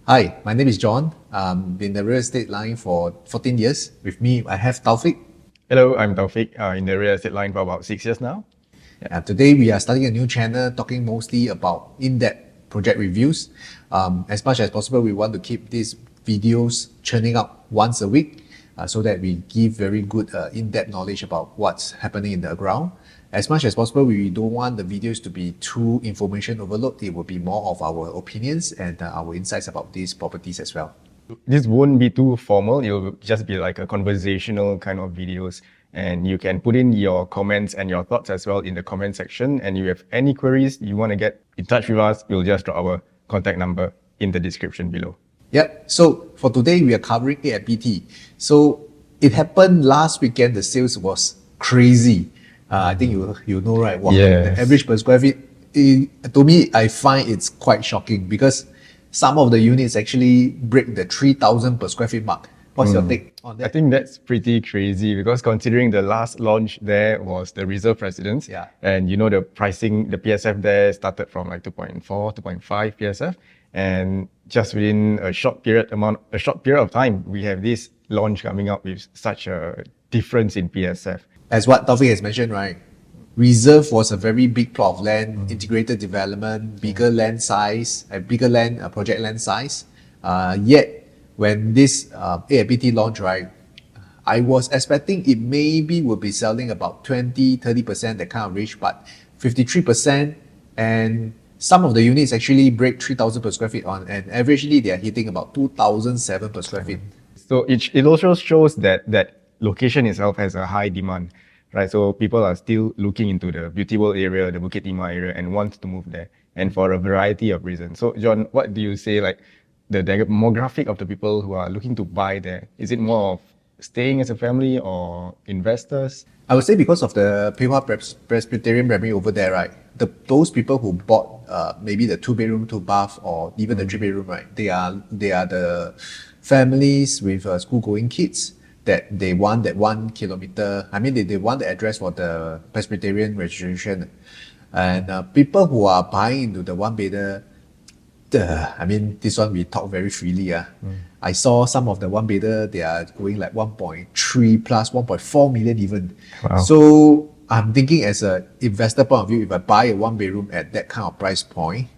Hi, my name is John. Been in the real estate line for 14 years. With me, I have Taufik. Hello, I'm Taufik, in the real estate line for about 6 years now. Today, we are starting a new channel talking mostly about in-depth project reviews. As much as possible, we want to keep these videos churning up once a week so that we give very good in-depth knowledge about what's happening in the ground. As much as possible, we don't want the videos to be too information overload. It will be more of our opinions and our insights about these properties as well. This won't be too formal, it'll just be like a conversational kind of videos. And you can put in your comments and your thoughts as well in the comment section. And if you have any queries, you want to get in touch with us, we'll just drop our contact number in the description below. Yep. So for today, we are covering A at BT. So it happened last weekend. The sales was crazy. I think you know, right? Wow, Yes. The average per square feet, to me, I find it's quite shocking because some of the units actually break the 3,000 per square feet mark. What's your take on that? I think that's pretty crazy because considering the last launch there was the reserve residence. Yeah. And you know the pricing, the PSF there started from like 2.4, 2.5 PSF. And just within a short period of time, we have this launch coming up with such a difference in PSF. As what Taufik has mentioned, right? Reserve was a very big plot of land, integrated development, bigger land size, bigger land project land size. Yet, when this AIPT launched, right, I was expecting it maybe will be selling about 20-30%, that kind of range, but 53%, and some of the units actually break 3,000 per square feet on, and averagely they are hitting about 2,007 per square feet. So it also shows that location itself has a high demand, right? So people are still looking into the Beauty World area, the Bukit Timah area, and want to move there, and for a variety of reasons. So John, what do you say, like the demographic of the people who are looking to buy there? Is it more of staying as a family or investors? I would say because of the Pei Hwa Presbyterian Primary over there, right? Those people who bought maybe the 2-bedroom, 2-bath, or even the 3-bedroom, right? They are the families with school-going kids that they want that 1 kilometer. I mean, they want the address for the Presbyterian registration, and people who are buying into the one-bedder. I mean, this one we talk very freely. I saw some of the one-bedder, they are going like 1.3 plus 1.4 million even. Wow. So I'm thinking as an investor point of view, if I buy a 1-bedroom at that kind of price point,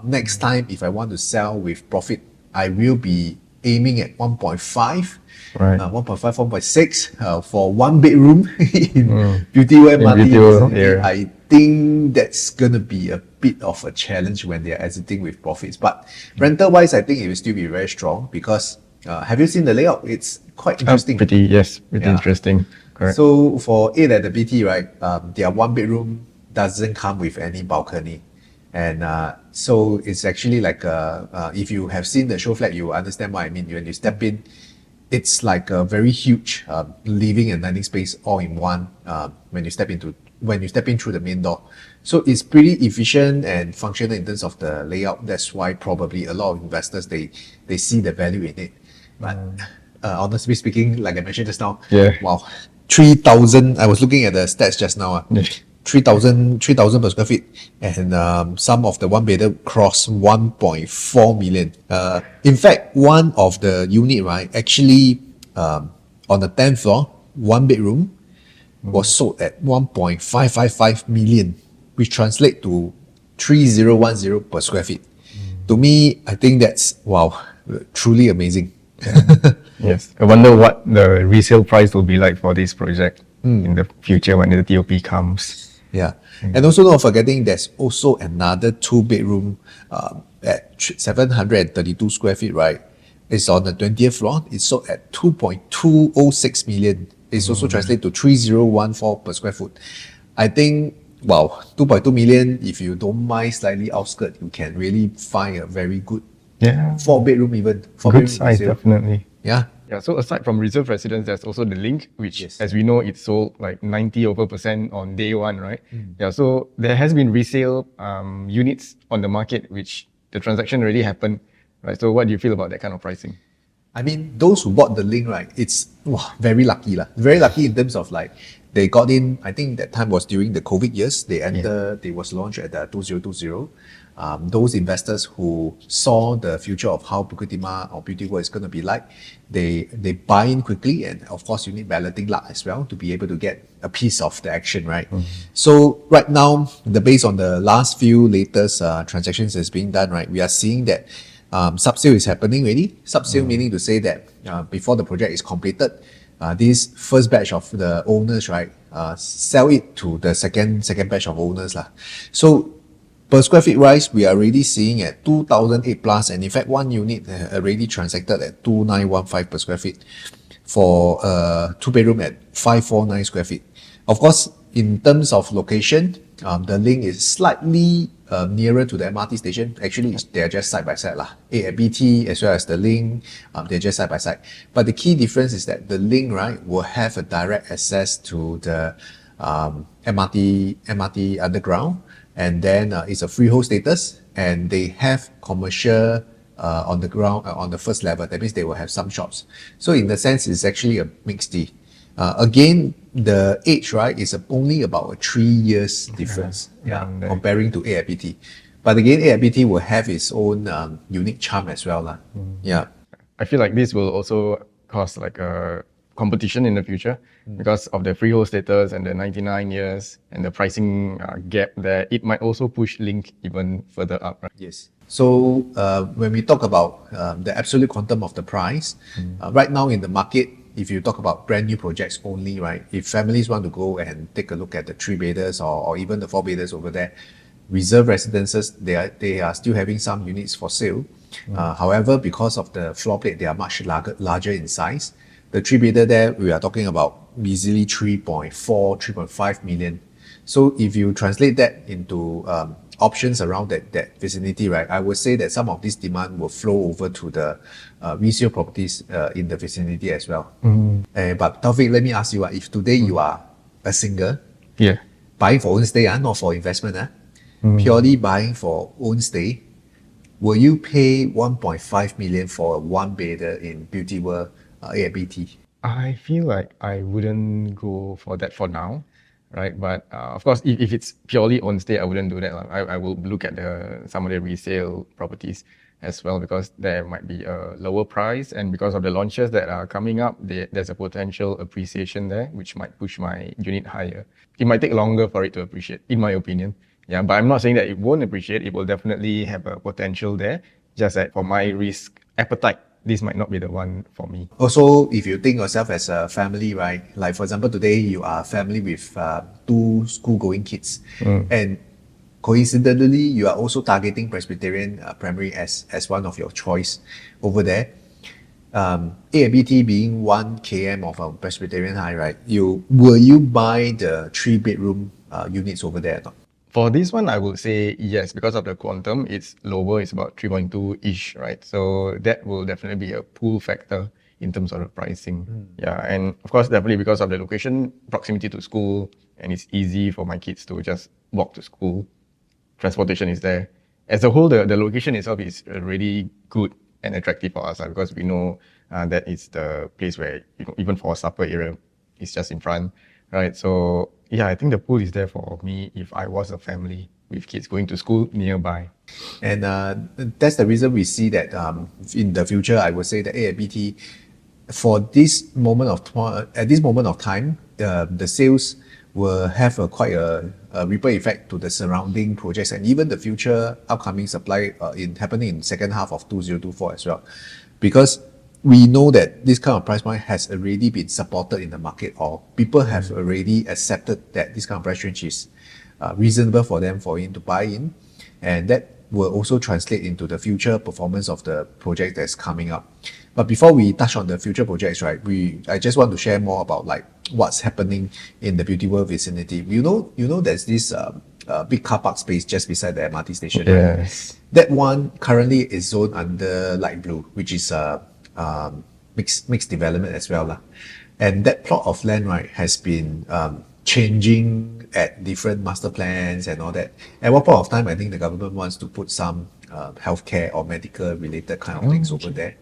next time if I want to sell with profit, I will be aiming at 1.5, Right. 1.5, 1.6 for 1-bedroom in Beauty World Beauty World MRT. area. I think that's going to be a bit of a challenge when they're exiting with profits. But rental-wise, I think it will still be very strong because have you seen the layout? It's quite interesting. Pretty Yeah. interesting. Correct. So for A at the BT, right, their 1-bedroom doesn't come with any balcony. And so it's actually like, if you have seen the show flat, you understand what I mean. When you step in, it's like a very huge living and dining space all in one when you step in through the main door. So it's pretty efficient and functional in terms of the layout. That's why probably a lot of investors, they see the value in it. But honestly speaking, like I mentioned just now, Yeah. wow, 3,000, I was looking at the stats just now, 3,000 per square feet, and some of the one-bedder cross 1.4 million. In fact, one of the unit, right, actually on the 10th floor, 1-bedroom, was sold at 1.555 million, which translates to 3,010 per square feet. To me, I think that's, wow, truly amazing. Yes. I wonder what the resale price will be like for this project in the future when the TOP comes. Yeah. And also not forgetting there's also another 2-bedroom at 732 square feet, right? It's on the 20th floor. It's sold at 2.206 million. It's also translated to 3,014 per square foot. I think, wow, 2.2 million, if you don't mind slightly outskirt, you can really find a very good 4-bedroom even. Good 4-bedroom size, resale. definitely. Yeah. Yeah, so aside from reserve residence, there's also the link, which, Yes. as we know, it's sold like 90% on day one, right? Yeah, so there has been resale units on the market, which the transaction already happened, right? So what do you feel about that kind of pricing? I mean, those who bought the link, right, it's very lucky. Very lucky in terms of like, they got in, I think that time was during the COVID years. They was launched at 2020. those investors who saw the future of how Bukit Timah or Beauty World is going to be like, they buy in quickly, and of course you need balloting luck as well to be able to get a piece of the action, right? So right now, based on the last few latest transactions that's being done, right, we are seeing that sub-sale is happening already. Sub-sale meaning to say that before the project is completed, this first batch of the owners, right, sell it to the second batch of owners lah. So per square feet wise, we are already seeing at 2008 plus, and in fact, one unit already transacted at 2915 per square feet for a two bedroom at 549 square feet. Of course, in terms of location, the link is slightly nearer to the MRT station. Actually, they are just side by side lah. A at BT as well as the link, they're just side by side. But the key difference is that the link, right, will have a direct access to the MRT underground, and then it's a freehold status, and they have commercial on the ground on the first level. That means they will have some shops. So in the sense, it's actually a mixed D. Again, the age, right, is only about a 3 years difference, comparing to AIBT. But again, AIBT will have its own unique charm as well, lah. Yeah. I feel like this will also cause like a competition in the future because of the freehold status and the 99 years and the pricing gap there. It might also push Link even further up, right? Yes. So when we talk about the absolute quantum of the price, right now in the market, if you talk about brand new projects only, right, if families want to go and take a look at the 3-bedders or even the 4-bedders over there, reserve residences, they are still having some units for sale. However, because of the floor plate, they are much larger in size. The 3-bedder there, we are talking about easily 3.4, 3.5 million. So if you translate that into options around that vicinity, right, I would say that some of this demand will flow over to the resale properties in the vicinity as well. But Taufik, let me ask you, if today you are a single, buying for own stay, not for investment, purely buying for own stay, will you pay 1.5 million for a 1-bedder in Beauty World ABT? I feel like I wouldn't go for that for now, right? But of course, if it's purely on stay, I wouldn't do that. I will look at some of the resale properties as well, because there might be a lower price, and because of the launches that are coming up, there's a potential appreciation there, which might push my unit higher. It might take longer for it to appreciate, in my opinion. Yeah, but I'm not saying that it won't appreciate. It will definitely have a potential there. Just that for my risk appetite, this might not be the one for me. Also, if you think yourself as a family, right? Like for example, today you are a family with 2 school-going kids, and coincidentally, you are also targeting Presbyterian Primary as one of your choice over there. AIBT being 1 km of a Presbyterian High, right? Will you buy the 3-bedroom units over there or not? For this one, I would say yes, because of the quantum, it's lower, it's about 3.2-ish, right? So that will definitely be a pull factor in terms of the pricing. Yeah, and of course, definitely because of the location, proximity to school, and it's easy for my kids to just walk to school. Transportation is there. As a whole, the location itself is really good and attractive for us, because we know that it's the place where, even for a supper area, it's just in front, right? So yeah, I think the pool is there for me if I was a family with kids going to school nearby. And that's the reason we see that in the future, I would say that AIBT, for this moment of time, the sales will have quite a ripple effect to the surrounding projects and even the future upcoming supply happening in second half of 2024 as well. Because we know that this kind of price point has already been supported in the market, or people have already accepted that this kind of price range is reasonable for them to buy in, and that will also translate into the future performance of the project that's coming up. But before we touch on the future projects, right, I just want to share more about like what's happening in the Beauty World vicinity. You know, there's this big car park space just beside the MRT station. Yes. Right? That one currently is zoned under light blue, which is mixed development as well, lah. And that plot of land, right, has been changing at different master plans and all that. At one point of time, I think the government wants to put some healthcare or medical related kind of things over there.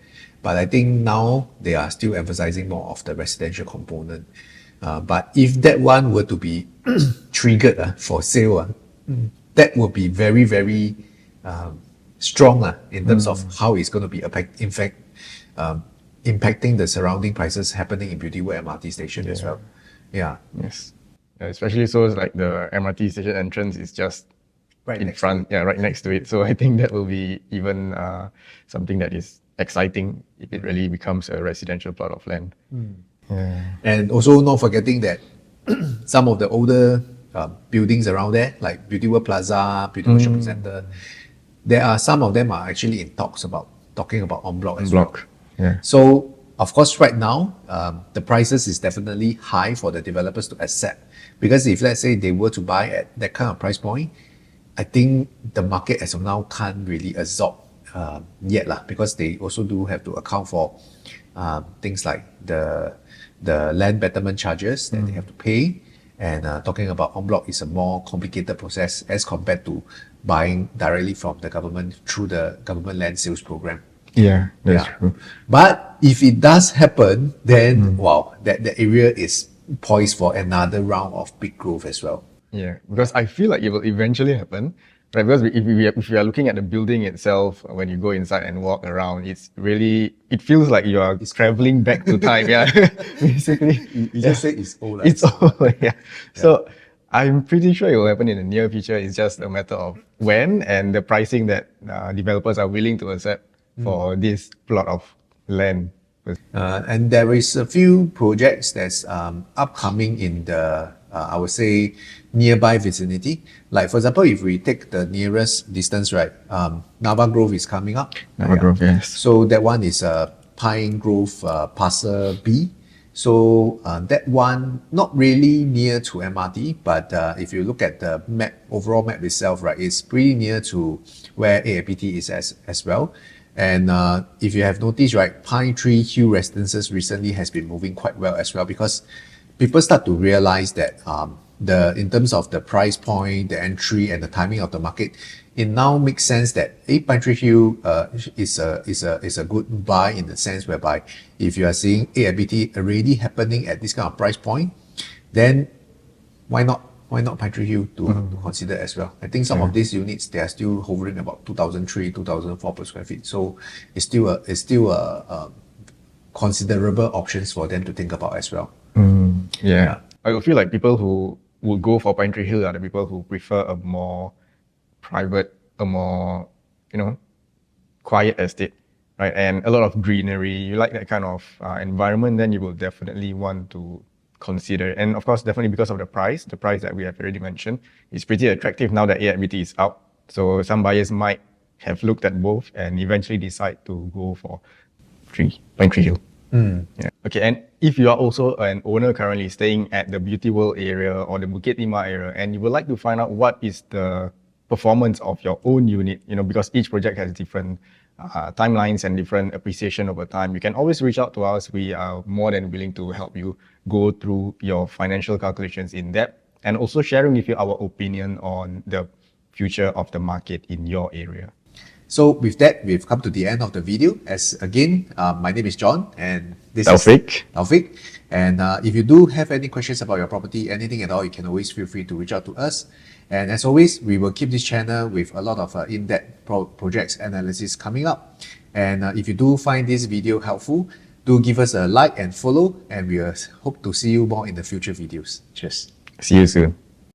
But I think now they are still emphasizing more of the residential component. But if that one were to be triggered for sale, that would be very, very strong in terms of how it's going to be impacting the surrounding prices happening in Beauty World MRT station as well. Yeah. Yes. Especially so it's like the MRT station entrance is just Right in next front, right next to it. So I think that will be even something that is exciting if it really becomes a residential plot of land. Yeah. And also not forgetting that some of the older buildings around there, like Beauty World Plaza, Beauty World Shopping Center, there are some of them are actually in talking about en bloc as well. Yeah. So of course, right now, the prices is definitely high for the developers to accept. Because if let's say they were to buy at that kind of price point, I think the market as of now can't really absorb yet lah, because they also do have to account for things like the land betterment charges that they have to pay. And talking about en bloc is a more complicated process as compared to buying directly from the government through the government land sales program. Yeah, that's true. But if it does happen, then wow, that area is poised for another round of big growth as well. Yeah, because I feel like it will eventually happen, right? Because if we are looking at the building itself, when you go inside and walk around, it feels like you are traveling back to time. Yeah, basically. You just say it's old. It's old. Yeah. So I'm pretty sure it will happen in the near future. It's just a matter of when and the pricing that developers are willing to accept for this plot of land. And there is a few projects that's upcoming in the I would say nearby vicinity. Like for example, if we take the nearest distance, right, Nava Grove is coming up. Nava Grove, yes. So that one is Pine Grove Parcel B. So that one not really near to MRT, but if you look at the overall map itself, right, it's pretty near to where AIPT is as well. And if you have noticed, right, Pine Tree Hill Residences recently has been moving quite well as well, because people start to realize that in terms of the price point, the entry, and the timing of the market, it now makes sense that Pine Tree Hill is a good buy, in the sense whereby if you are seeing AIPT already happening at this kind of price point, then why not Pine Tree Hill to consider as well? I think some of these units, they are still hovering about 2003, 2004 per square feet. So it's still a considerable options for them to think about as well. Yeah. I would feel like people who would go for Pine Tree Hill are the people who prefer a more private, a more, quiet estate, right? And a lot of greenery. You like that kind of environment, then you will definitely want to consider. And of course, definitely because of the price that we have already mentioned is pretty attractive now that AIPT is out. So some buyers might have looked at both and eventually decide to go for Pine Tree Hill. Yeah. Okay, and if you are also an owner currently staying at the Beauty World area or the Bukit Timah area, and you would like to find out what is the performance of your own unit, because each project has different timelines and different appreciation over time, you can always reach out to us. We are more than willing to help you go through your financial calculations in depth, and also sharing with you our opinion on the future of the market in your area. So with that, we've come to the end of the video. As again, my name is John, and this Taufik. is Taufik. And if you do have any questions about your property, anything at all, you can always feel free to reach out to us. And as always, we will keep this channel with a lot of in-depth projects analysis coming up. And if you do find this video helpful, do give us a like and follow, and we hope to see you more in the future videos. Cheers. See you soon.